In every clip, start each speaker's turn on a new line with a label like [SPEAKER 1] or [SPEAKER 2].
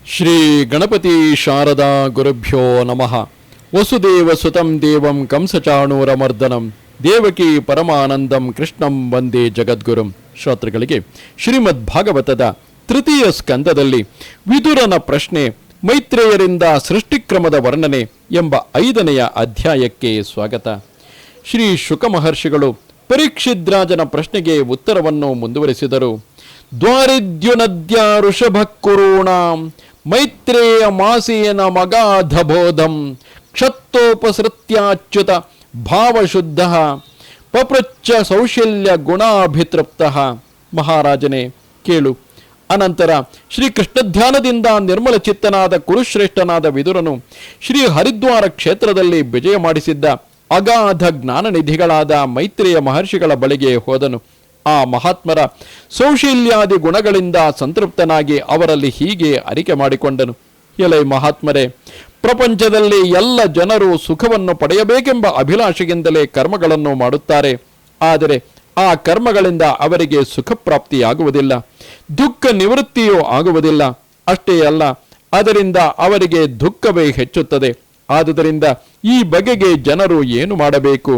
[SPEAKER 1] ಶ್ರೀ ಗಣಪತಿ ಶಾರದಾ ಗುರುಭ್ಯೋ ನಮಃ. ವಸುದೇವ ಸುತಂ ದೇವಂ ಕಂಸಚಾಣೂರಮರ್ದನಂ ದೇವಕಿ ಪರಮಾನಂದಂ ಕೃಷ್ಣಂ ವಂದೇ ಜಗದ್ಗುರುಂ. ಶ್ರೋತೃಗಳಿಗೆ ಶ್ರೀಮದ್ ಭಾಗವತದ ತೃತೀಯ ಸ್ಕಂದದಲ್ಲಿ ವಿದುರನ ಪ್ರಶ್ನೆ, ಮೈತ್ರೇಯರಿಂದ ಸೃಷ್ಟಿಕ್ರಮದ ವರ್ಣನೆ ಎಂಬ 5ನೆಯ ಅಧ್ಯಾಯಕ್ಕೆ ಸ್ವಾಗತ. ಶ್ರೀ ಶುಕ ಮಹರ್ಷಿಗಳು ಪರೀಕ್ಷಿದ್ರಾಜನ ಪ್ರಶ್ನೆಗೆ ಉತ್ತರವನ್ನು ಮುಂದುವರಿಸಿದರು. ದ್ವಾರಿದ್ಯುನದ್ಯ ಋಷಭಕ್ಕುರುಣಾಂ ಮೈತ್ರೇಯ ಮಾಸೇನ ಮಗಾಧಬೋಧಂ ಕ್ಷತ್ತೋಪಸೃತ್ಯಾಚ್ಯುತ ಭಾವಶುದ್ಧ ಪಪೃಚ್ಛ ಸೌಶಲ್ಯ ಗುಣಾಭಿತೃಪ್ತ. ಮಹಾರಾಜನೇ, ಕೇಳು. ಅನಂತರ ಶ್ರೀ ಕೃಷ್ಣಧ್ಯಾನದಿಂದ ನಿರ್ಮಲ ಚಿತ್ತನಾದ ಕುರುಶ್ರೇಷ್ಠನಾದ ವಿದುರನು ಶ್ರೀ ಹರಿದ್ವಾರ ಕ್ಷೇತ್ರದಲ್ಲಿ ವಿಜಯ ಮಾಡಿಸಿದ್ದ ಅಗಾಧ ಜ್ಞಾನನಿಧಿಗಳಾದ ಮೈತ್ರೇಯ ಮಹರ್ಷಿಗಳ ಬಳಿಗೆ ಹೋದನು. ಆ ಮಹಾತ್ಮರ ಸೌಶಲ್ಯಾದಿ ಗುಣಗಳಿಂದ ಸಂತೃಪ್ತನಾಗಿ ಅವರಲ್ಲಿ ಹೀಗೆ ಅರಿಕೆ ಮಾಡಿಕೊಂಡನು. ಎಲೈ ಮಹಾತ್ಮರೇ, ಪ್ರಪಂಚದಲ್ಲಿ ಎಲ್ಲ ಜನರು ಸುಖವನ್ನು ಪಡೆಯಬೇಕೆಂಬ ಅಭಿಲಾಷೆಯಿಂದಲೇ ಕರ್ಮಗಳನ್ನು ಮಾಡುತ್ತಾರೆ. ಆದರೆ ಆ ಕರ್ಮಗಳಿಂದ ಅವರಿಗೆ ಸುಖ ಪ್ರಾಪ್ತಿಯಾಗುವುದಿಲ್ಲ, ದುಃಖ ನಿವೃತ್ತಿಯೂ ಆಗುವುದಿಲ್ಲ. ಅಷ್ಟೇ ಅಲ್ಲ, ಅದರಿಂದ ಅವರಿಗೆ ದುಃಖವೇ ಹೆಚ್ಚುತ್ತದೆ. ಆದುದರಿಂದ ಈ ಬಗೆಗೆ ಜನರು ಏನು ಮಾಡಬೇಕು?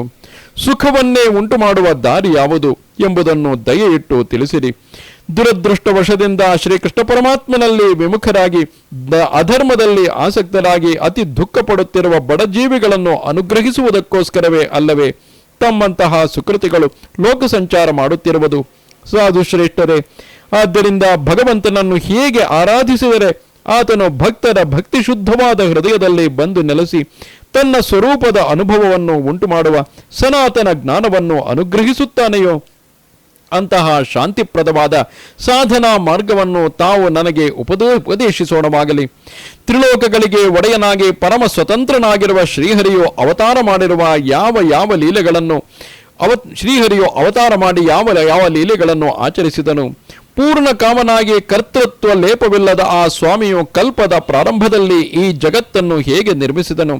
[SPEAKER 1] ಸುಖವನ್ನೇ ಉಂಟು ಮಾಡುವ ದಾರಿ ಯಾವುದು ಎಂಬುದನ್ನು ದಯೆಯಿಟ್ಟು ತಿಳಿಸಿರಿ. ದುರದೃಷ್ಟವಶದಿಂದ ಶ್ರೀಕೃಷ್ಣ ಪರಮಾತ್ಮನಲ್ಲಿ ವಿಮುಖರಾಗಿ ಅಧರ್ಮದಲ್ಲಿ ಆಸಕ್ತರಾಗಿ ಅತಿ ದುಃಖ ಪಡುತ್ತಿರುವ ಬಡಜೀವಿಗಳನ್ನು ಅನುಗ್ರಹಿಸುವುದಕ್ಕೋಸ್ಕರವೇ ಅಲ್ಲವೇ ತಮ್ಮಂತಹ ಸುಕೃತಿಗಳು ಲೋಕ ಸಂಚಾರ ಮಾಡುತ್ತಿರುವುದು? ಸಾಧು ಶ್ರೇಷ್ಠರೇ, ಆದ್ದರಿಂದ ಭಗವಂತನನ್ನು ಹೇಗೆ ಆರಾಧಿಸಿದರೆ ಆತನು ಭಕ್ತರ ಭಕ್ತಿ ಶುದ್ಧವಾದ ಹೃದಯದಲ್ಲಿ ಬಂದು ನೆಲೆಸಿ ತನ್ನ ಸ್ವರೂಪದ ಅನುಭವವನ್ನು ಉಂಟು ಮಾಡುವ ಸನಾತನ ಜ್ಞಾನವನ್ನು ಅನುಗ್ರಹಿಸುತ್ತಾನೆಯೋ ಅಂತಹ ಶಾಂತಿಪ್ರದವಾದ ಸಾಧನಾ ಮಾರ್ಗವನ್ನು ತಾವು ನನಗೆ ಉಪದೇಶಿಸೋಣವಾಗಲಿ. ತ್ರಿಲೋಕಗಳಿಗೆ ಒಡೆಯನಾಗಿ ಪರಮ ಸ್ವತಂತ್ರನಾಗಿರುವ ಶ್ರೀಹರಿಯು ಅವತಾರ ಮಾಡಿರುವ ಯಾವ ಲೀಲೆಗಳನ್ನು ಶ್ರೀಹರಿಯು ಅವತಾರ ಮಾಡಿ ಯಾವ ಲೀಲೆಗಳನ್ನು ಆಚರಿಸಿದನು? ಪೂರ್ಣ ಕಾಮನಾಗಿ ಕರ್ತೃತ್ವ ಲೇಪವಿಲ್ಲದ ಆ ಸ್ವಾಮಿಯು ಕಲ್ಪದ ಪ್ರಾರಂಭದಲ್ಲಿ ಈ ಜಗತ್ತನ್ನು ಹೇಗೆ ನಿರ್ಮಿಸಿದನು?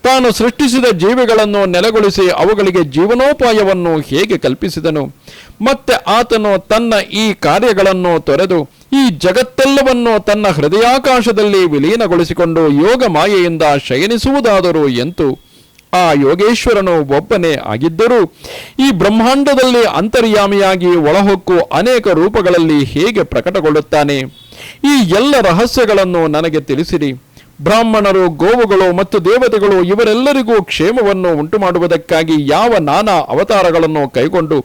[SPEAKER 1] ತಾನು ಸೃಷ್ಟಿಸಿದ ಜೀವಿಗಳನ್ನು ನೆಲೆಗೊಳಿಸಿ ಅವುಗಳಿಗೆ ಜೀವನೋಪಾಯವನ್ನು ಹೇಗೆ ಕಲ್ಪಿಸಿದನು? ಮತ್ತೆ ಆತನು ತನ್ನ ಈ ಕಾರ್ಯಗಳನ್ನು ತೊರೆದು ಈ ಜಗತ್ತೆಲ್ಲವನ್ನು ತನ್ನ ಹೃದಯಾಕಾಶದಲ್ಲಿ ವಿಲೀನಗೊಳಿಸಿಕೊಂಡು ಯೋಗ ಮಾಯೆಯಿಂದ ಶಯನಿಸುವುದಾದರೂ ಎಂತು? ಆ ಯೋಗೇಶ್ವರನು ಒಬ್ಬನೇ ಆಗಿದ್ದರೂ ಈ ಬ್ರಹ್ಮಾಂಡದಲ್ಲಿ ಅಂತರ್ಯಾಮಿಯಾಗಿ ಒಳಹೊಕ್ಕು ಅನೇಕ ರೂಪಗಳಲ್ಲಿ ಹೇಗೆ ಪ್ರಕಟಗೊಳ್ಳುತ್ತಾನೆ? ಈ ಎಲ್ಲ ರಹಸ್ಯಗಳನ್ನು ನನಗೆ ತಿಳಿಸಿರಿ. ಬ್ರಾಹ್ಮಣರು, ಗೋವುಗಳು ಮತ್ತು ದೇವತೆಗಳು ಇವರೆಲ್ಲರಿಗೂ ಕ್ಷೇಮವನ್ನು ಉಂಟು ಮಾಡುವುದಕ್ಕಾಗಿ ಯಾವ ನಾನಾ ಅವತಾರಗಳನ್ನು ಕೈಗೊಂಡು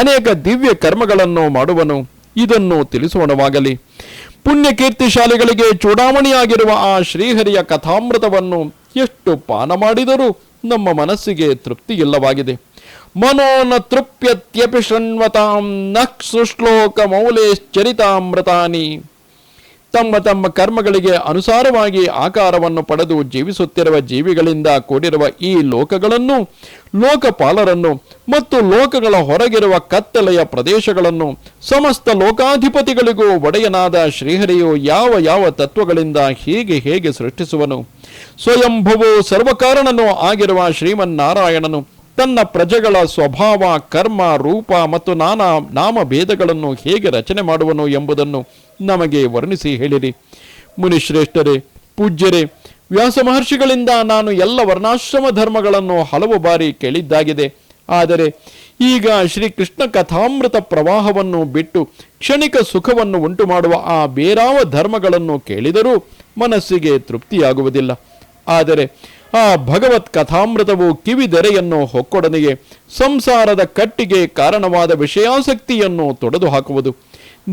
[SPEAKER 1] ಅನೇಕ ದಿವ್ಯ ಕರ್ಮಗಳನ್ನು ಮಾಡುವನು? ಇದನ್ನು ತಿಳಿಸೋಣವಾಗಲಿ. ಪುಣ್ಯಕೀರ್ತಿಶಾಲಿಗಳಿಗೆ ಚೂಡಾಮಣಿಯಾಗಿರುವ ಆ ಶ್ರೀಹರಿಯ ಕಥಾಮೃತವನ್ನು ಎಷ್ಟು ಪಾನ ಮಾಡಿದರೂ ನಮ್ಮ ಮನಸ್ಸಿಗೆ ತೃಪ್ತಿಯಿಲ್ಲವಾಗಿದೆ. ಮನೋನ ತೃಪ್ಯತ್ಯಪಿ ಶೃಣ್ವತಾಂ ನ ಸುಶ್ಲೋಕ ಮೌಲೇಶ್ಚರಿತಾಮೃತಾನಿ. ತಮ್ಮ ತಮ್ಮ ಕರ್ಮಗಳಿಗೆ ಅನುಸಾರವಾಗಿ ಆಕಾರವನ್ನು ಪಡೆದು ಜೀವಿಸುತ್ತಿರುವ ಜೀವಿಗಳಿಂದ ಕೂಡಿರುವ ಈ ಲೋಕಗಳನ್ನು, ಲೋಕಪಾಲರನ್ನು ಮತ್ತು ಲೋಕಗಳ ಹೊರಗಿರುವ ಕತ್ತಲೆಯ ಪ್ರದೇಶಗಳನ್ನು ಸಮಸ್ತ ಲೋಕಾಧಿಪತಿಗಳಿಗೂ ಒಡೆಯನಾದ ಶ್ರೀಹರಿಯು ಯಾವ ತತ್ವಗಳಿಂದ ಹೇಗೆ ಸೃಷ್ಟಿಸುವನು? ಸ್ವಯಂಭುವು ಸರ್ವಕಾರಣನೂ ಆಗಿರುವ ಶ್ರೀಮನ್ನಾರಾಯಣನು ತನ್ನ ಪ್ರಜೆಗಳ ಸ್ವಭಾವ, ಕರ್ಮ, ರೂಪ ಮತ್ತು ನಾನಾ ನಾಮಭೇದಗಳನ್ನು ಹೇಗೆ ರಚನೆ ಮಾಡುವನು ಎಂಬುದನ್ನು ನಮಗೆ ವರ್ಣಿಸಿ ಹೇಳಿರಿ. ಮುನಿಶ್ರೇಷ್ಠರೇ, ಪೂಜ್ಯರೇ, ವ್ಯಾಸ ಮಹರ್ಷಿಗಳಿಂದ ನಾನು ಎಲ್ಲ ವರ್ಣಾಶ್ರಮ ಧರ್ಮಗಳನ್ನು ಹಲವು ಬಾರಿ ಕೇಳಿದ್ದಾಗಿದೆ. ಆದರೆ ಈಗ ಶ್ರೀಕೃಷ್ಣ ಕಥಾಮೃತ ಪ್ರವಾಹವನ್ನು ಬಿಟ್ಟು ಕ್ಷಣಿಕ ಸುಖವನ್ನು ಉಂಟು ಮಾಡುವ ಆ ಬೇರಾವ ಧರ್ಮಗಳನ್ನು ಕೇಳಿದರೂ ಮನಸ್ಸಿಗೆ ತೃಪ್ತಿಯಾಗುವುದಿಲ್ಲ. ಆದರೆ ಆ ಭಗವತ್ ಕಥಾಮೃತವು ಕಿವಿದೆರೆಯನ್ನು ಹೊಕ್ಕೊಡನೆಯೇ ಸಂಸಾರದ ಕಟ್ಟಿಗೆ ಕಾರಣವಾದ ವಿಷಯಾಸಕ್ತಿಯನ್ನು ತೊಡೆದು ಹಾಕುವುದು.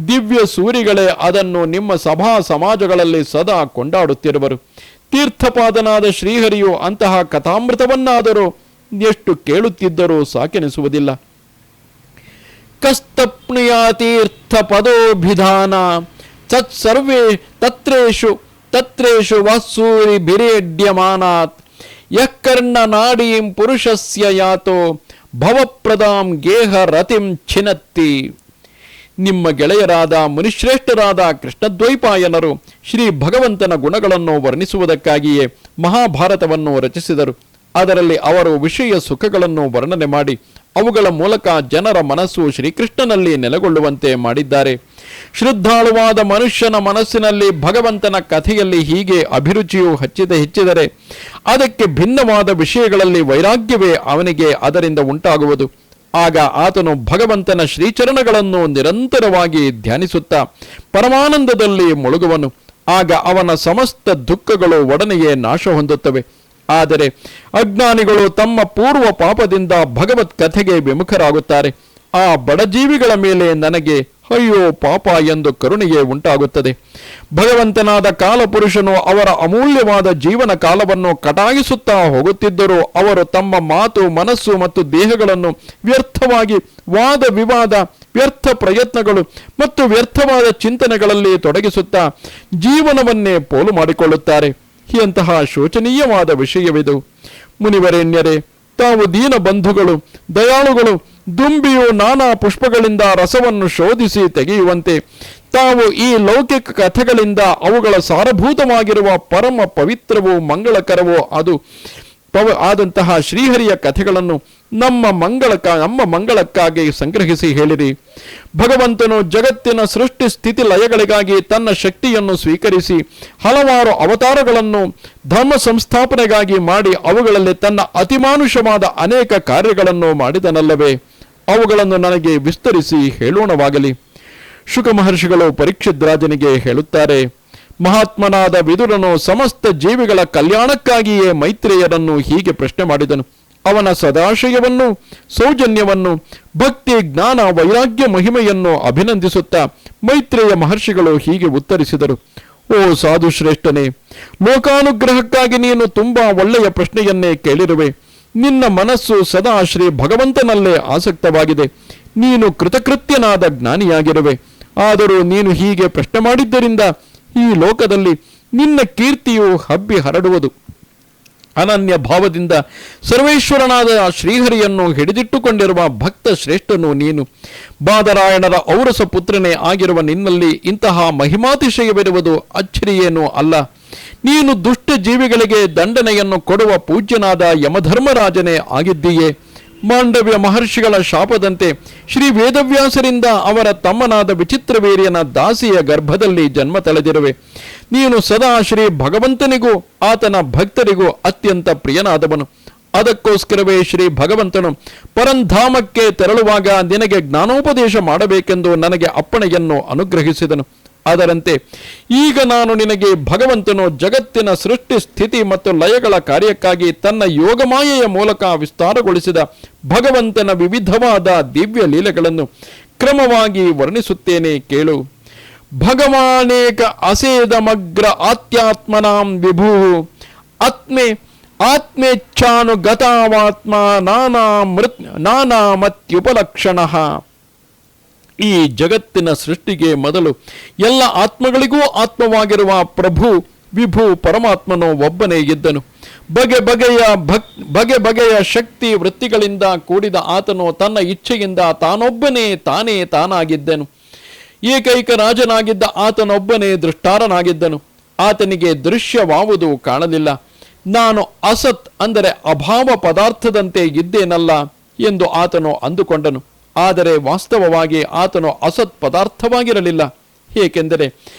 [SPEAKER 1] ದಿವ್ಯ ಸೂರಿಗಳೇ ಅದನ್ನು ನಿಮ್ಮ ಸಭಾ ಸಮಾಜಗಳಲ್ಲಿ ಸದಾ ಕೊಂಡಾಡುತ್ತಿರುವರು. ತೀರ್ಥಪಾದನಾದ ಶ್ರೀಹರಿಯು ಅಂತಹ ಕಥಾಮೃತವನ್ನಾದರೂ ಎಷ್ಟು ಕೇಳುತ್ತಿದ್ದರೂ ಸಾಕೆನಿಸುವುದಿಲ್ಲ. ಕಸ್ತಪ್ನುಯಾತೀರ್ಥ ಪದೋಭಿಧಾನ ತತ್ಸರ್ವೇ ತತ್ರೇಷು ವಾಸೂರಿ ಬಿರೇಡ್ಯಮಾನಾತ್ ಯಕರ್ಣ ನಾಡೀಂ ಪುರುಷಸ್ಯ ಯಾತೋ ಭವಪ್ರದಾಂ ಗೇಹ ರತಿಂ ಛಿನತ್ತಿ. ನಿಮ್ಮ ಗೆಳೆಯರಾದ ಮುನಿಶ್ರೇಷ್ಠರಾದ ಕೃಷ್ಣದ್ವೈಪಾಯನರು ಶ್ರೀ ಭಗವಂತನ ಗುಣಗಳನ್ನು ವರ್ಣಿಸುವುದಕ್ಕಾಗಿಯೇ ಮಹಾಭಾರತವನ್ನು ರಚಿಸಿದರು. ಅದರಲ್ಲಿ ಅವರು ವಿಷಯ ಸುಖಗಳನ್ನು ವರ್ಣನೆ ಮಾಡಿ ಅವುಗಳ ಮೂಲಕ ಜನರ ಮನಸ್ಸು ಶ್ರೀಕೃಷ್ಣನಲ್ಲಿ ನೆಲೆಗೊಳ್ಳುವಂತೆ ಮಾಡಿದ್ದಾರೆ. ಶ್ರದ್ಧಾಳುವಾದ ಮನುಷ್ಯನ ಮನಸ್ಸಿನಲ್ಲಿ ಭಗವಂತನ ಕಥೆಯಲ್ಲಿ ಹೀಗೆ ಅಭಿರುಚಿಯು ಹೆಚ್ಚಿದರೆ ಅದಕ್ಕೆ ಭಿನ್ನವಾದ ವಿಷಯಗಳಲ್ಲಿ ವೈರಾಗ್ಯವೇ ಅವನಿಗೆ ಅದರಿಂದ ಉಂಟಾಗುವುದು. ಆಗ ಆತನು ಭಗವಂತನ ಶ್ರೀಚರಣಗಳನ್ನು ನಿರಂತರವಾಗಿ ಧ್ಯಾನಿಸುತ್ತಾ ಪರಮಾನಂದದಲ್ಲಿ ಮುಳುಗುವನು. ಆಗ ಅವನ ಸಮಸ್ತ ದುಃಖಗಳು ಒಡನೆಯೇ ನಾಶ ಹೊಂದುತ್ತವೆ. ಆದರೆ ಅಜ್ಞಾನಿಗಳು ತಮ್ಮ ಪೂರ್ವ ಪಾಪದಿಂದ ಭಗವತ್ ಕಥೆಗೆ ವಿಮುಖರಾಗುತ್ತಾರೆ. ಆ ಬಡಜೀವಿಗಳ ಮೇಲೆ ನನಗೆ ಅಯ್ಯೋ ಪಾಪ ಎಂದು ಕರುಣೆಯೇ ಉಂಟಾಗುತ್ತದೆ. ಭಗವಂತನಾದ ಕಾಲಪುರುಷನು ಅವರ ಅಮೂಲ್ಯವಾದ ಜೀವನ ಕಾಲವನ್ನು ಕಟಾಯಿಸುತ್ತಾ ಹೋಗುತ್ತಿದ್ದರೂ ಅವರು ತಮ್ಮ ಮಾತು, ಮನಸ್ಸು ಮತ್ತು ದೇಹಗಳನ್ನು ವ್ಯರ್ಥವಾಗಿ ವಾದ ವಿವಾದ, ವ್ಯರ್ಥ ಪ್ರಯತ್ನಗಳು ಮತ್ತು ವ್ಯರ್ಥವಾದ ಚಿಂತನೆಗಳಲ್ಲಿ ತೊಡಗಿಸುತ್ತಾ ಜೀವನವನ್ನೇ ಪೋಲು ಮಾಡಿಕೊಳ್ಳುತ್ತಾರೆ. ಎಂತಹ ಶೋಚನೀಯವಾದ ವಿಷಯವಿದು. ಮುನಿವರೇಣ್ಯರೇ, ತಾವು ದೀನ ಬಂಧುಗಳು, ದಯಾಳುಗಳು, ದುಂಬಿಯು ನಾನಾ ಪುಷ್ಪಗಳಿಂದ ರಸವನ್ನು ಶೋಧಿಸಿ ತೆಗೆಯುವಂತೆ ತಾವು ಈ ಲೌಕಿಕ ಕಥೆಗಳಿಂದ ಅವುಗಳ ಸಾರಭೂತವಾಗಿರುವ ಪರಮ ಪವಿತ್ರವೂ ಮಂಗಳಕರವೂ ಆದಂತಹ ಶ್ರೀಹರಿಯ ಕಥೆಗಳನ್ನು ನಮ್ಮ ಮಂಗಳಕ್ಕಾಗಿ ಸಂಗ್ರಹಿಸಿ ಹೇಳಿರಿ. ಭಗವಂತನು ಜಗತ್ತಿನ ಸೃಷ್ಟಿ ಸ್ಥಿತಿ ಲಯಗಳಿಗಾಗಿ ತನ್ನ ಶಕ್ತಿಯನ್ನು ಸ್ವೀಕರಿಸಿ ಹಲವಾರು ಅವತಾರಗಳನ್ನು ಧರ್ಮ ಸಂಸ್ಥಾಪನೆಗಾಗಿ ಮಾಡಿ ಅವುಗಳಲ್ಲಿ ತನ್ನ ಅತಿಮಾನುಷವಾದ ಅನೇಕ ಕಾರ್ಯಗಳನ್ನು ಮಾಡಿದನಲ್ಲವೇ? ಅವುಗಳನ್ನು ನನಗೆ ವಿಸ್ತರಿಸಿ ಹೇಳೋಣವಾಗಲಿ. ಶುಕ ಮಹರ್ಷಿಗಳು ಪರೀಕ್ಷಿತ್ ರಾಜನಿಗೆ ಹೇಳುತ್ತಾರೆ, ಮಹಾತ್ಮನಾದ ವಿದುರನು ಸಮಸ್ತ ಜೀವಿಗಳ ಕಲ್ಯಾಣಕ್ಕಾಗಿಯೇ ಮೈತ್ರೇಯರನ್ನು ಹೀಗೆ ಪ್ರಶ್ನೆ ಮಾಡಿದನು. ಅವನ ಸದಾಶಯವನ್ನು, ಸೌಜನ್ಯವನ್ನು, ಭಕ್ತಿ, ಜ್ಞಾನ, ವೈರಾಗ್ಯ ಮಹಿಮೆಯನ್ನು ಅಭಿನಂದಿಸುತ್ತಾ ಮೈತ್ರೇಯ ಮಹರ್ಷಿಗಳು ಹೀಗೆ ಉತ್ತರಿಸಿದರು. ಓ ಸಾಧು ಶ್ರೇಷ್ಠನೇ, ಲೋಕಾನುಗ್ರಹಕ್ಕಾಗಿ ನೀನು ತುಂಬಾ ಒಳ್ಳೆಯ ಪ್ರಶ್ನೆಯನ್ನೇ ಕೇಳಿರುವೆ. ನಿನ್ನ ಮನಸ್ಸು ಸದಾ ಶ್ರೀ ಭಗವಂತನಲ್ಲೇ ಆಸಕ್ತವಾಗಿದೆ. ನೀನು ಕೃತಕೃತ್ಯನಾದ ಜ್ಞಾನಿಯಾಗಿರುವೆ. ಆದರೂ ನೀನು ಹೀಗೆ ಪ್ರಶ್ನೆ ಮಾಡಿದ್ದರಿಂದ ಈ ಲೋಕದಲ್ಲಿ ನಿನ್ನ ಕೀರ್ತಿಯು ಹಬ್ಬಿ ಹರಡುವುದು. ಅನನ್ಯ ಭಾವದಿಂದ ಸರ್ವೇಶ್ವರನಾದ ಶ್ರೀಹರಿಯನ್ನು ಹಿಡಿದಿಟ್ಟುಕೊಂಡಿರುವ ಭಕ್ತ ಶ್ರೇಷ್ಠನು ನೀನು. ಬಾದರಾಯಣರ ಔರಸ ಪುತ್ರನೇ ಆಗಿರುವ ನಿನ್ನಲ್ಲಿ ಇಂತಹ ಮಹಿಮಾತಿಶಯವಿರುವುದು ಅಚ್ಚರಿಯೇನೂ ಅಲ್ಲ. ನೀನು ದುಷ್ಟ ಜೀವಿಗಳಿಗೆ ದಂಡನೆಯನ್ನು ಕೊಡುವ ಪೂಜ್ಯನಾದ ಯಮಧರ್ಮರಾಜನೇ ಆಗಿದ್ದೀಯೇ. ಮಾಂಡವ್ಯ ಮಹರ್ಷಿಗಳ ಶಾಪದಂತೆ ಶ್ರೀ ವೇದವ್ಯಾಸರಿಂದ ಅವರ ತಮ್ಮನಾದ ವಿಚಿತ್ರವೀರ್ಯನ ದಾಸಿಯ ಗರ್ಭದಲ್ಲಿ ಜನ್ಮ ತಳೆದಿರುವೆ. ನೀನು ಸದಾ ಶ್ರೀ ಭಗವಂತನಿಗೂ ಆತನ ಭಕ್ತರಿಗೂ ಅತ್ಯಂತ ಪ್ರಿಯನಾದವನು. ಅದಕ್ಕೋಸ್ಕರವೇ ಶ್ರೀ ಭಗವಂತನು ಪರಂಧಾಮಕ್ಕೆ ತೆರಳುವಾಗ ನಿನಗೆ ಜ್ಞಾನೋಪದೇಶ ಮಾಡಬೇಕೆಂದು ನನಗೆ ಅಪ್ಪಣೆಯನ್ನು ಅನುಗ್ರಹಿಸಿದನು. ಅದರಂತೆ ಈಗ ನಾನು ನಿನಗೆ ಭಗವಂತನು ಜಗತ್ತಿನ ಸೃಷ್ಟಿ ಸ್ಥಿತಿ ಮತ್ತು ಲಯಗಳ ಕಾರ್ಯಕ್ಕಾಗಿ ತನ್ನ ಯೋಗಮಾಯೆಯ ಮೂಲಕ ವಿಸ್ತಾರಗೊಳಿಸಿದ ಭಗವಂತನ ವಿವಿಧವಾದ ದಿವ್ಯ ಲೀಲೆಗಳನ್ನು ಕ್ರಮವಾಗಿ ವರ್ಣಿಸುತ್ತೇನೆ ಕೇಳು. ಭಗವಾನೇಕ ಅಸೇದಮಗ್ರ ಆತ್ಯಾತ್ಮನಾಂ ವಿಭೂ ಆತ್ಮೇಚ್ಛಾನುಗತಾವಾತ್ಮ ನಾನಾಮತ್ಯುಪಲಕ್ಷಣಃ. ಈ ಜಗತ್ತಿನ ಸೃಷ್ಟಿಗೆ ಮೊದಲು ಎಲ್ಲ ಆತ್ಮಗಳಿಗೂ ಆತ್ಮವಾಗಿರುವ ಪ್ರಭು ವಿಭು ಪರಮಾತ್ಮನು ಒಬ್ಬನೇ ಇದ್ದನು. ಬಗೆ ಬಗೆಯ ಶಕ್ತಿ ವೃತ್ತಿಗಳಿಂದ ಕೂಡಿದ ಆತನು ತನ್ನ ಇಚ್ಛೆಯಿಂದ ತಾನೇ ತಾನಾಗಿದ್ದನು. ಏಕೈಕ ರಾಜನಾಗಿದ್ದ ಆತನೊಬ್ಬನೇ ದೃಷ್ಟಾರನಾಗಿದ್ದನು. ಆತನಿಗೆ ದೃಶ್ಯವಾವುದು ಕಾಣಲಿಲ್ಲ. ನಾನು ಅಸತ್ ಅಂದರೆ ಅಭಾವ ಪದಾರ್ಥದಂತೆ ಇದ್ದೇನಲ್ಲ ಎಂದು ಆತನು ಅಂದುಕೊಂಡನು. ಆದರೆ ವಾಸ್ತವವಾಗಿ ಆತನು ಅಸತ್ ಪದಾರ್ಥವಾಗಿರಲಿಲ್ಲ. ಏಕೆಂದರೆ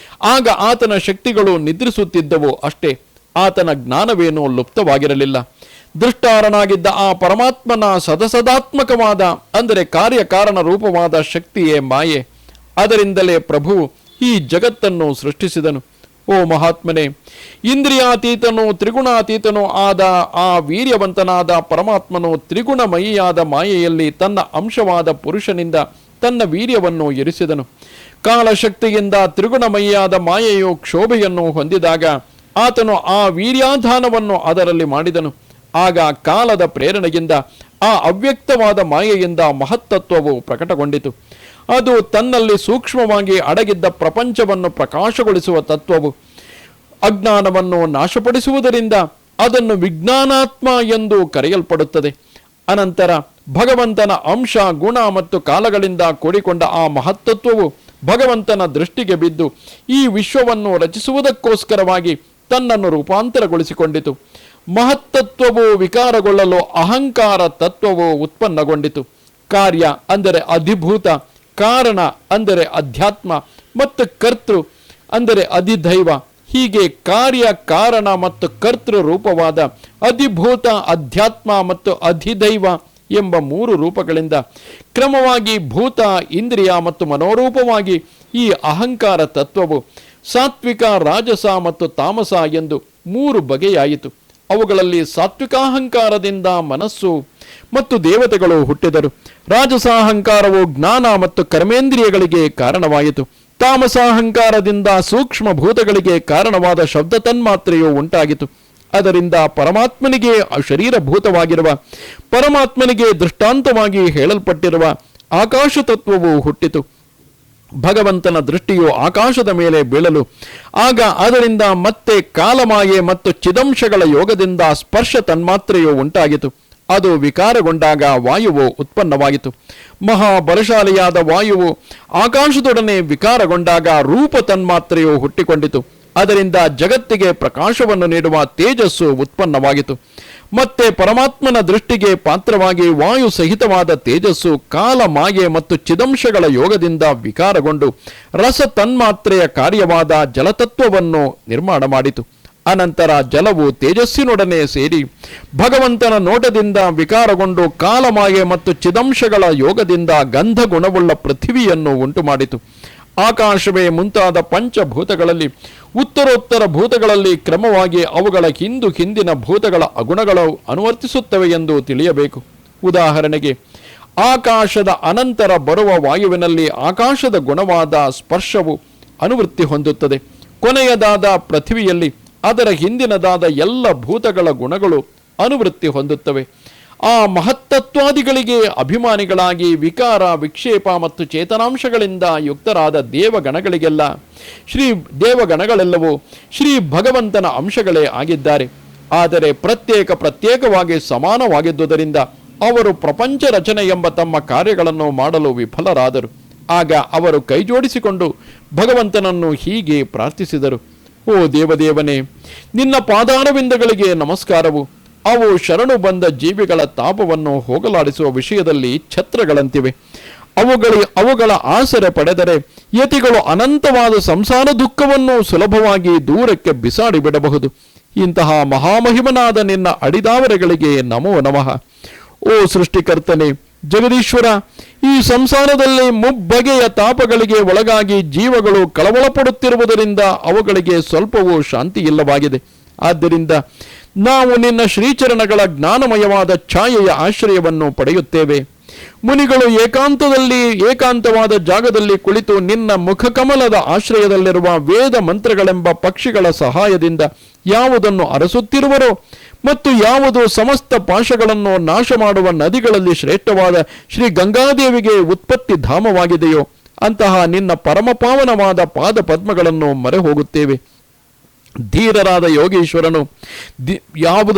[SPEAKER 1] ಆಗ ಆತನ ಶಕ್ತಿಗಳು ನಿದ್ರಿಸುತ್ತಿದ್ದವು ಅಷ್ಟೇ. ಆತನ ಜ್ಞಾನವೇನೂ ಲುಪ್ತವಾಗಿರಲಿಲ್ಲ. ದೃಷ್ಟಾರನಾಗಿದ್ದ ಆ ಪರಮಾತ್ಮನ ಸದಸದಾತ್ಮಕವಾದ ಅಂದರೆ ಕಾರ್ಯಕಾರಣ ರೂಪವಾದ ಶಕ್ತಿಯೇ ಮಾಯೆ. ಅದರಿಂದಲೇ ಪ್ರಭು ಈ ಜಗತ್ತನ್ನು ಸೃಷ್ಟಿಸಿದನು. ಓ ಮಹಾತ್ಮನೇ, ಇಂದ್ರಿಯಾತೀತನೂ ತ್ರಿಗುಣಾತೀತನೂ ಆದ ಆ ವೀರ್ಯವಂತನಾದ ಪರಮಾತ್ಮನು ತ್ರಿಗುಣಮಯಿಯಾದ ಮಾಯೆಯಲ್ಲಿ ತನ್ನ ಅಂಶವಾದ ಪುರುಷನಿಂದ ತನ್ನ ವೀರ್ಯವನ್ನು ಇರಿಸಿದನು. ಕಾಲಶಕ್ತಿಯಿಂದ ತ್ರಿಗುಣಮಯಿಯಾದ ಮಾಯೆಯು ಕ್ಷೋಭೆಯನ್ನು ಹೊಂದಿದಾಗ ಆತನು ಆ ವೀರ್ಯಾಧಾನವನ್ನು ಅದರಲ್ಲಿ ಮಾಡಿದನು. ಆಗ ಕಾಲದ ಪ್ರೇರಣೆಯಿಂದ ಆ ಅವ್ಯಕ್ತವಾದ ಮಾಯೆಯಿಂದ ಮಹತ್ತತ್ವವು ಪ್ರಕಟಗೊಂಡಿತು. ಅದು ತನ್ನಲ್ಲಿ ಸೂಕ್ಷ್ಮವಾಗಿ ಅಡಗಿದ್ದ ಪ್ರಪಂಚವನ್ನು ಪ್ರಕಾಶಗೊಳಿಸುವ ತತ್ವವು. ಅಜ್ಞಾನವನ್ನು ನಾಶಪಡಿಸುವುದರಿಂದ ಅದನ್ನು ವಿಜ್ಞಾನಾತ್ಮ ಎಂದು ಕರೆಯಲ್ಪಡುತ್ತದೆ. ಅನಂತರ ಭಗವಂತನ ಅಂಶ, ಗುಣ ಮತ್ತು ಕಾಲಗಳಿಂದ ಕೂಡಿಕೊಂಡ ಆ ಮಹತ್ತತ್ವವು ಭಗವಂತನ ದೃಷ್ಟಿಗೆ ಬಿದ್ದು ಈ ವಿಶ್ವವನ್ನು ರಚಿಸುವುದಕ್ಕೋಸ್ಕರವಾಗಿ ತನ್ನನ್ನು ರೂಪಾಂತರಗೊಳಿಸಿಕೊಂಡಿತು. ಮಹತ್ತತ್ವವು ವಿಕಾರಗೊಳ್ಳಲು ಅಹಂಕಾರ ತತ್ವವು ಉತ್ಪನ್ನಗೊಂಡಿತು. ಕಾರ್ಯ ಅಂದರೆ ಅಧಿಭೂತ, ಕಾರಣ ಅಂದರೆ ಅಧ್ಯಾತ್ಮ ಮತ್ತು ಕರ್ತೃ ಅಂದರೆ ಅಧಿದೈವ, ಹೀಗೆ ಕಾರ್ಯ ಕಾರಣ ಮತ್ತು ಕರ್ತೃ ರೂಪವಾದ ಅಧಿಭೂತ, ಅಧ್ಯಾತ್ಮ ಮತ್ತು ಅಧಿದೈವ ಎಂಬ 3 ರೂಪಗಳಿಂದ ಕ್ರಮವಾಗಿ ಭೂತ, ಇಂದ್ರಿಯ ಮತ್ತು ಮನೋರೂಪವಾಗಿ ಈ ಅಹಂಕಾರ ತತ್ವವು ಸಾತ್ವಿಕ, ರಾಜಸ ಮತ್ತು ತಾಮಸ ಎಂದು 3 ಬಗೆಯಾಯಿತು. ಅವುಗಳಲ್ಲಿ ಸಾತ್ವಿಕಾಹಂಕಾರದಿಂದ ಮನಸ್ಸು ಮತ್ತು ದೇವತೆಗಳು ಹುಟ್ಟಿದರು. ರಾಜಸಾಹಂಕಾರವು ಜ್ಞಾನ ಮತ್ತು ಕರ್ಮೇಂದ್ರಿಯಗಳಿಗೆ ಕಾರಣವಾಯಿತು. ತಾಮಸಾಹಂಕಾರದಿಂದ ಸೂಕ್ಷ್ಮ ಭೂತಗಳಿಗೆ ಕಾರಣವಾದ ಶಬ್ದ ತನ್ಮಾತ್ರೆಯು ಉಂಟಾಗಿತು. ಅದರಿಂದ ಪರಮಾತ್ಮನಿಗೆ ಶರೀರಭೂತವಾಗಿರುವ, ಪರಮಾತ್ಮನಿಗೆ ದೃಷ್ಟಾಂತವಾಗಿ ಹೇಳಲ್ಪಟ್ಟಿರುವ ಆಕಾಶ ತತ್ವವು ಹುಟ್ಟಿತು. ಭಗವಂತನ ದೃಷ್ಟಿಯು ಆಕಾಶದ ಮೇಲೆ ಬೀಳಲು ಆಗ ಅದರಿಂದ ಮತ್ತೆ ಕಾಲಮಾಯೆ ಮತ್ತು ಚಿದಂಶಗಳ ಯೋಗದಿಂದ ಸ್ಪರ್ಶ ತನ್ಮಾತ್ರೆಯು ಉಂಟಾಗಿತು. ಅದು ವಿಕಾರಗೊಂಡಾಗ ವಾಯುವು ಉತ್ಪನ್ನವಾಯಿತು. ಮಹಾಬಲಶಾಲಿಯಾದ ವಾಯುವು ಆಕಾಶದೊಡನೆ ವಿಕಾರಗೊಂಡಾಗ ರೂಪ ತನ್ಮಾತ್ರೆಯು ಹುಟ್ಟಿಕೊಂಡಿತು. ಅದರಿಂದ ಜಗತ್ತಿಗೆ ಪ್ರಕಾಶವನ್ನು ನೀಡುವ ತೇಜಸ್ಸು ಉತ್ಪನ್ನವಾಗಿತು. ಮತ್ತೆ ಪರಮಾತ್ಮನ ದೃಷ್ಟಿಗೆ ಪಾತ್ರವಾಗಿ ವಾಯು ಸಹಿತವಾದ ತೇಜಸ್ಸು ಕಾಲ, ಮಾಯೆ ಮತ್ತು ಚಿದಂಶಗಳ ಯೋಗದಿಂದ ವಿಕಾರಗೊಂಡು ರಸ ತನ್ಮಾತ್ರೆಯ ಕಾರ್ಯವಾದ ಜಲತತ್ವವನ್ನು ನಿರ್ಮಾಣ ಮಾಡಿತು. ಅನಂತರ ಜಲವು ತೇಜಸ್ಸಿನೊಡನೆ ಸೇರಿ ಭಗವಂತನ ನೋಟದಿಂದ ವಿಕಾರಗೊಂಡು ಕಾಲಮಾಯೆ ಮತ್ತು ಚಿದಂಶಗಳ ಯೋಗದಿಂದ ಗಂಧ ಗುಣವುಳ್ಳ ಪೃಥ್ವಿಯನ್ನು ಉಂಟು ಮಾಡಿತು. ಆಕಾಶವೇ ಮುಂತಾದ ಪಂಚಭೂತಗಳಲ್ಲಿ ಉತ್ತರೋತ್ತರ ಭೂತಗಳಲ್ಲಿ ಕ್ರಮವಾಗಿ ಅವುಗಳ ಹಿಂದಿನ ಭೂತಗಳ ಅಗುಣಗಳು ಅನುವರ್ತಿಸುತ್ತವೆ ಎಂದು ತಿಳಿಯಬೇಕು. ಉದಾಹರಣೆಗೆ, ಆಕಾಶದ ಅನಂತರ ಬರುವ ವಾಯುವಿನಲ್ಲಿ ಆಕಾಶದ ಗುಣವಾದ ಸ್ಪರ್ಶವು ಅನುವೃತ್ತಿ ಹೊಂದುತ್ತದೆ. ಕೊನೆಯದಾದ ಪೃಥ್ವಿಯಲ್ಲಿ ಅದರ ಹಿಂದಿನದಾದ ಎಲ್ಲ ಭೂತಗಳ ಗುಣಗಳು ಅನುವೃತ್ತಿ ಹೊಂದುತ್ತವೆ. ಆ ಮಹತ್ತತ್ವಾದಿಗಳಿಗೆ ಅಭಿಮಾನಿಗಳಾಗಿ ವಿಕಾರ, ವಿಕ್ಷೇಪ ಮತ್ತು ಚೇತನಾಂಶಗಳಿಂದ ಯುಕ್ತರಾದ ದೇವಗಣಗಳೆಲ್ಲವೂ ಶ್ರೀ ಭಗವಂತನ ಅಂಶಗಳೇ ಆಗಿದ್ದಾರೆ. ಆದರೆ ಪ್ರತ್ಯೇಕವಾಗಿ ಸಮಾನವಾಗಿದ್ದುದರಿಂದ ಅವರು ಪ್ರಪಂಚ ರಚನೆ ಎಂಬ ತಮ್ಮ ಕಾರ್ಯಗಳನ್ನು ಮಾಡಲು ವಿಫಲರಾದರು. ಆಗ ಅವರು ಕೈಜೋಡಿಸಿಕೊಂಡು ಭಗವಂತನನ್ನು ಹೀಗೆ ಪ್ರಾರ್ಥಿಸಿದರು: ಓ ದೇವದೇವನೇ, ನಿನ್ನ ಪಾದಾರವಿಂದಗಳಿಗೆ ನಮಸ್ಕಾರವು. ಅವು ಶರಣು ಬಂದ ಜೀವಿಗಳ ತಾಪವನ್ನು ಹೋಗಲಾಡಿಸುವ ವಿಷಯದಲ್ಲಿ ಛತ್ರಗಳಂತಿವೆ. ಅವುಗಳ ಆಸರೆ ಪಡೆದರೆ ಯತಿಗಳು ಅನಂತವಾದ ಸಂಸಾರ ದುಃಖವನ್ನು ಸುಲಭವಾಗಿ ದೂರಕ್ಕೆ ಬಿಸಾಡಿಬಿಡಬಹುದು. ಇಂತಹ ಮಹಾಮಹಿಮನಾದ ನಿನ್ನ ಅಡಿದಾವರೆಗಳಿಗೆ ನಮೋ ನಮಃ. ಓ ಸೃಷ್ಟಿಕರ್ತನೆ, ಜಗದೀಶ್ವರ, ಈ ಸಂಸಾರದಲ್ಲಿ ಮುಬ್ಬಗೆಯ ತಾಪಗಳಿಗೆ ಒಳಗಾಗಿ ಜೀವಗಳು ಕಳವಳ ಪಡುತ್ತಿರುವುದರಿಂದ ಅವುಗಳಿಗೆ ಸ್ವಲ್ಪವೂ ಶಾಂತಿ ಇಲ್ಲವಾಗಿದೆ. ಆದ್ದರಿಂದ ನಾವು ನಿನ್ನ ಶ್ರೀಚರಣಗಳ ಜ್ಞಾನಮಯವಾದ ಛಾಯೆಯ ಆಶ್ರಯವನ್ನು ಪಡೆಯುತ್ತೇವೆ. ಮುನಿಗಳು ಏಕಾಂತವಾದ ಜಾಗದಲ್ಲಿ ಕುಳಿತು ನಿನ್ನ ಮುಖಕಮಲದ ಆಶ್ರಯದಲ್ಲಿರುವ ವೇದ ಮಂತ್ರಗಳೆಂಬ ಪಕ್ಷಿಗಳ ಸಹಾಯದಿಂದ ಯಾವುದನ್ನು ಅರಸುತ್ತಿರುವರೋ ಮತ್ತು ಯಾವುದು ಸಮಸ್ತ ಪಾಶಗಳನ್ನು ನಾಶ ಮಾಡುವ ನದಿಗಳಲ್ಲಿ ಶ್ರೇಷ್ಠವಾದ ಶ್ರೀ ಗಂಗಾದೇವಿಗೆ ಉತ್ಪತ್ತಿ ಧಾಮವಾಗಿದೆಯೋ ಅಂತಹ ನಿನ್ನ ಪರಮಪಾವನವಾದ ಪಾದ ಪದ್ಮಗಳನ್ನು ಮೊರೆ ಹೋಗುತ್ತೇವೆ. ಧೀರರಾದ ಯೋಗೀಶ್ವರನು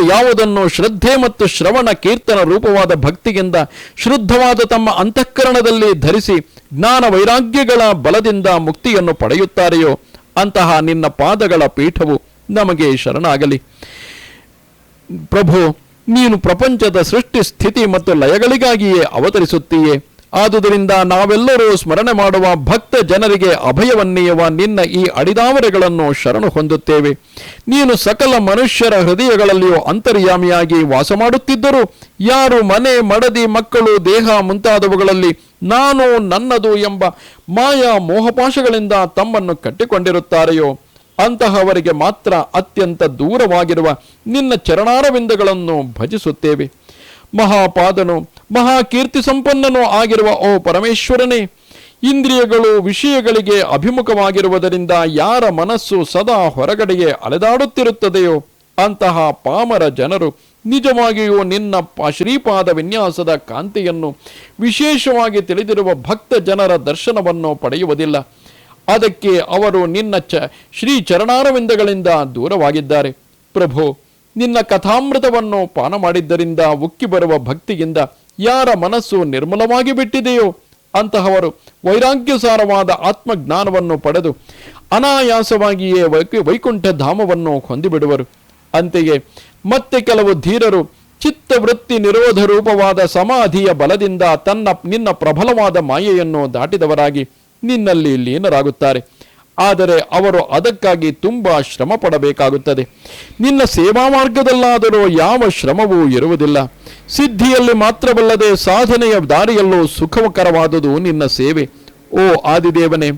[SPEAKER 1] ಯಾವುದನ್ನು ಶ್ರದ್ಧೆ ಮತ್ತು ಶ್ರವಣ ಕೀರ್ತನ ರೂಪವಾದ ಭಕ್ತಿಯಿಂದ ಶುದ್ಧವಾದ ತಮ್ಮ ಅಂತಃಕರಣದಲ್ಲಿ ಧರಿಸಿ ಜ್ಞಾನ ವೈರಾಗ್ಯಗಳ ಬಲದಿಂದ ಮುಕ್ತಿಯನ್ನು ಪಡೆಯುತ್ತಾರೆಯೋ ಅಂತಹ ನಿನ್ನ ಪಾದಗಳ ಪೀಠವು ನಮಗೆ ಶರಣಾಗಲಿ. ಪ್ರಭು, ನೀನು ಪ್ರಪಂಚದ ಸೃಷ್ಟಿ, ಸ್ಥಿತಿ ಮತ್ತು ಲಯಗಳಿಗಾಗಿಯೇ ಅವತರಿಸುತ್ತೀಯೇ. ಆದುದರಿಂದ ನಾವೆಲ್ಲರೂ ಸ್ಮರಣೆ ಮಾಡುವ ಭಕ್ತ ಜನರಿಗೆ ಅಭಯವನ್ನೀಯುವ ನಿನ್ನ ಈ ಅಡಿದಾವರೆಗಳನ್ನು ಶರಣು ಹೊಂದುತ್ತೇವೆ. ನೀನು ಸಕಲ ಮನುಷ್ಯರ ಹೃದಯಗಳಲ್ಲಿಯೂ ಅಂತರ್ಯಾಮಿಯಾಗಿ ವಾಸ ಮಾಡುತ್ತಿದ್ದರೂ ಯಾರು ಮನೆ, ಮಡದಿ, ಮಕ್ಕಳು, ದೇಹ ಮುಂತಾದವುಗಳಲ್ಲಿ ನಾನು, ನನ್ನದು ಎಂಬ ಮಾಯಾ ಮೋಹಪಾಶಗಳಿಂದ ತಮ್ಮನ್ನು ಕಟ್ಟಿಕೊಂಡಿರುತ್ತಾರೆಯೋ ಅಂತಹವರಿಗೆ ಮಾತ್ರ ಅತ್ಯಂತ ದೂರವಾಗಿರುವ ನಿನ್ನ ಚರಣಾರವಿಂದಗಳನ್ನು ಭಜಿಸುತ್ತೇವೆ. ಮಹಾಪಾದನು, ಮಹಾಕೀರ್ತಿ ಸಂಪನ್ನನೂ ಆಗಿರುವ ಓ ಪರಮೇಶ್ವರನೇ, ಇಂದ್ರಿಯಗಳು ವಿಷಯಗಳಿಗೆ ಅಭಿಮುಖವಾಗಿರುವುದರಿಂದ ಯಾರ ಮನಸ್ಸು ಸದಾ ಹೊರಗಡೆಗೆ ಅಲೆದಾಡುತ್ತಿರುತ್ತದೆಯೋ ಅಂತಹ ಪಾಮರ ಜನರು ನಿಜವಾಗಿಯೂ ನಿನ್ನ ಶ್ರೀಪಾದ ವಿನ್ಯಾಸದ ಕಾಂತಿಯನ್ನು ವಿಶೇಷವಾಗಿ ತಿಳಿದಿರುವ ಭಕ್ತ ಜನರ ದರ್ಶನವನ್ನು ಪಡೆಯುವುದಿಲ್ಲ. ಅದಕ್ಕೆ ಅವರು ನಿನ್ನ ಶ್ರೀ ಚರಣಾರವಿಂದಗಳಿಂದ ದೂರವಾಗಿದ್ದಾರೆ. ಪ್ರಭು, ನಿನ್ನ ಕಥಾಮೃತವನ್ನು ಪಾನ ಮಾಡಿದ್ದರಿಂದ ಉಕ್ಕಿ ಬರುವ ಭಕ್ತಿಯಿಂದ ಯಾರ ಮನಸ್ಸು ನಿರ್ಮಲವಾಗಿ ಬಿಟ್ಟಿದೆಯೋ ಅಂತಹವರು ವೈರಾಗ್ಯಸಾರವಾದ ಆತ್ಮಜ್ಞಾನವನ್ನು ಪಡೆದು ಅನಾಯಾಸವಾಗಿಯೇ ವೈಕುಂಠ ಧಾಮವನ್ನು ಹೊಂದಿಬಿಡುವರು. ಅಂತೆಯೇ ಮತ್ತೆ ಕೆಲವು ಧೀರರು ಚಿತ್ತವೃತ್ತಿ ನಿರೋಧ ರೂಪವಾದ ಸಮಾಧಿಯ ಬಲದಿಂದ ನಿನ್ನ ಪ್ರಬಲವಾದ ಮಾಯೆಯನ್ನು ದಾಟಿದವರಾಗಿ ನಿನ್ನಲ್ಲಿ ಲೀನರಾಗುತ್ತಾರೆ. ಆದರೆ ಅವರು ಅದಕ್ಕಾಗಿ ತುಂಬ ಶ್ರಮ ಪಡಬೇಕಾಗುತ್ತದೆ. ನಿನ್ನ ಸೇವಾ ಮಾರ್ಗದಲ್ಲಾದರೂ ಯಾವ ಶ್ರಮವೂ ಇರುವುದಿಲ್ಲ. ಸಿದ್ಧಿಯಲ್ಲಿ ಮಾತ್ರವಲ್ಲದೆ ಸಾಧನೆಯ ದಾರಿಯಲ್ಲೂ ಸುಖಕರವಾದುದು ನಿನ್ನ ಸೇವೆ. ಓ ಆದಿದೇವನೇ,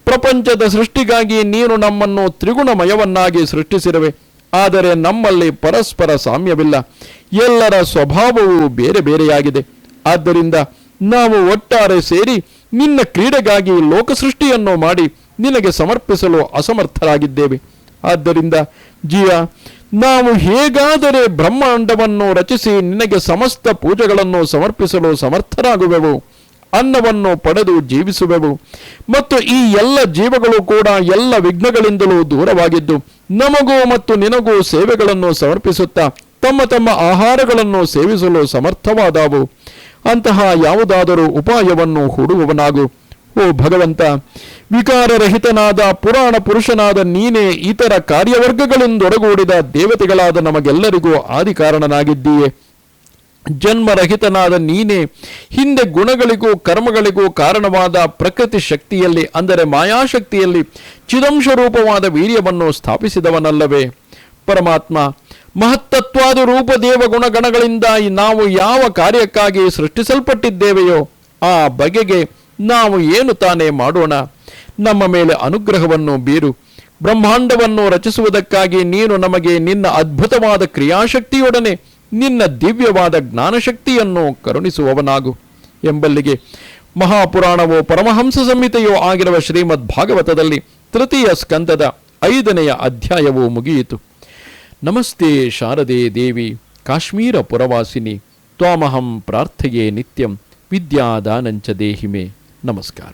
[SPEAKER 1] ಪ್ರಪಂಚದ ಸೃಷ್ಟಿಗಾಗಿ ನೀನು ನಮ್ಮನ್ನು ತ್ರಿಗುಣಮಯವನ್ನಾಗಿ ಸೃಷ್ಟಿಸಿರುವೆ. ಆದರೆ ನಮ್ಮಲ್ಲಿ ಪರಸ್ಪರ ಸಾಮ್ಯವಿಲ್ಲ. ಎಲ್ಲರ ಸ್ವಭಾವವು ಬೇರೆ ಬೇರೆಯಾಗಿದೆ. ಆದ್ದರಿಂದ ನಾವು ಒಟ್ಟಾರೆ ಸೇರಿ ನಿನ್ನ ಕ್ರೀಡೆಗಾಗಿ ಲೋಕಸೃಷ್ಟಿಯನ್ನು ಮಾಡಿ ನಿನಗೆ ಸಮರ್ಪಿಸಲು ಅಸಮರ್ಥರಾಗಿದ್ದೇವೆ. ಆದ್ದರಿಂದ ಜಿಯ, ನಾವು ಹೇಗಾದರೆ ಬ್ರಹ್ಮಾಂಡವನ್ನು ರಚಿಸಿ ನಿನಗೆ ಸಮಸ್ತ ಪೂಜೆಗಳನ್ನು ಸಮರ್ಪಿಸಲು ಸಮರ್ಥರಾಗುವೆವು. ಅನ್ನವನ್ನು ಪಡೆದು ಜೀವಿಸುವೆವು. ಮತ್ತು ಈ ಎಲ್ಲ ಜೀವಗಳು ಕೂಡ ಎಲ್ಲ ವಿಘ್ನಗಳಿಂದಲೂ ದೂರವಾಗಿದ್ದು ನಮಗೂ ಮತ್ತು ನಿನಗೂ ಸೇವೆಗಳನ್ನು ಸಮರ್ಪಿಸುತ್ತಾ ತಮ್ಮ ತಮ್ಮ ಆಹಾರಗಳನ್ನು ಸೇವಿಸಲು ಸಮರ್ಥವಾದವು. ಅಂತಹ ಯಾವುದಾದರೂ ಉಪಾಯವನ್ನು ಹೂಡುವವನಾಗು. ಓ ಭಗವಂತ, ವಿಕಾರರಹಿತನಾದ ಪುರಾಣ ಪುರುಷನಾದ ನೀನೇ ಇತರ ಕಾರ್ಯವರ್ಗಗಳಿಂದೊಡಗೂಡಿದ ದೇವತೆಗಳಾದ ನಮಗೆಲ್ಲರಿಗೂ ಆದಿಕಾರಣನಾಗಿದ್ದೀಯೆ. ಜನ್ಮರಹಿತನಾದ ನೀನೇ ಹಿಂದೆ ಗುಣಗಳಿಗೂ ಕರ್ಮಗಳಿಗೂ ಕಾರಣವಾದ ಪ್ರಕೃತಿ ಶಕ್ತಿಯಲ್ಲಿ, ಅಂದರೆ ಮಾಯಾಶಕ್ತಿಯಲ್ಲಿ ಚಿದಂಶ ರೂಪವಾದ ವೀರ್ಯವನ್ನು ಸ್ಥಾಪಿಸಿದವನಲ್ಲವೇ? ಪರಮಾತ್ಮ, ಮಹತ್ತತ್ವಾದ ರೂಪ ದೇವಗುಣಗಣಗಳಿಂದ ನಾವು ಯಾವ ಕಾರ್ಯಕ್ಕಾಗಿ ಸೃಷ್ಟಿಸಲ್ಪಟ್ಟಿದ್ದೇವೆಯೋ ಆ ಬಗೆಗೆ ನಾವು ಏನು ತಾನೇ ಮಾಡೋಣ? ನಮ್ಮ ಮೇಲೆ ಅನುಗ್ರಹವನ್ನು ಬೀರು. ಬ್ರಹ್ಮಾಂಡವನ್ನು ರಚಿಸುವುದಕ್ಕಾಗಿ ನೀನು ನಮಗೆ ನಿನ್ನ ಅದ್ಭುತವಾದ ಕ್ರಿಯಾಶಕ್ತಿಯೊಡನೆ ನಿನ್ನ ದಿವ್ಯವಾದ ಜ್ಞಾನಶಕ್ತಿಯನ್ನು ಕರುಣಿಸುವವನಾಗು. ಎಂಬಲ್ಲಿಗೆ ಮಹಾಪುರಾಣವೋ ಪರಮಹಂಸ ಸಂಹಿತೆಯೋ ಆಗಿರುವ ಶ್ರೀಮದ್ ಭಾಗವತದಲ್ಲಿ ತೃತೀಯ ಸ್ಕಂದದ 5ನೆಯ ಅಧ್ಯಾಯವೂ ಮುಗಿಯಿತು. ನಮಸ್ತೆ ಶಾರದೆ ದೇವಿ ಕಾಶ್ಮೀರ ಪುರವಾಸಿನಿ ತ್ವಾಮಹಂ ಪ್ರಾರ್ಥಯೇ ನಿತ್ಯಂ ವಿದ್ಯಾದಾನಂಚ ದೇಹಿಮೆ. ನಮಸ್ಕಾರ.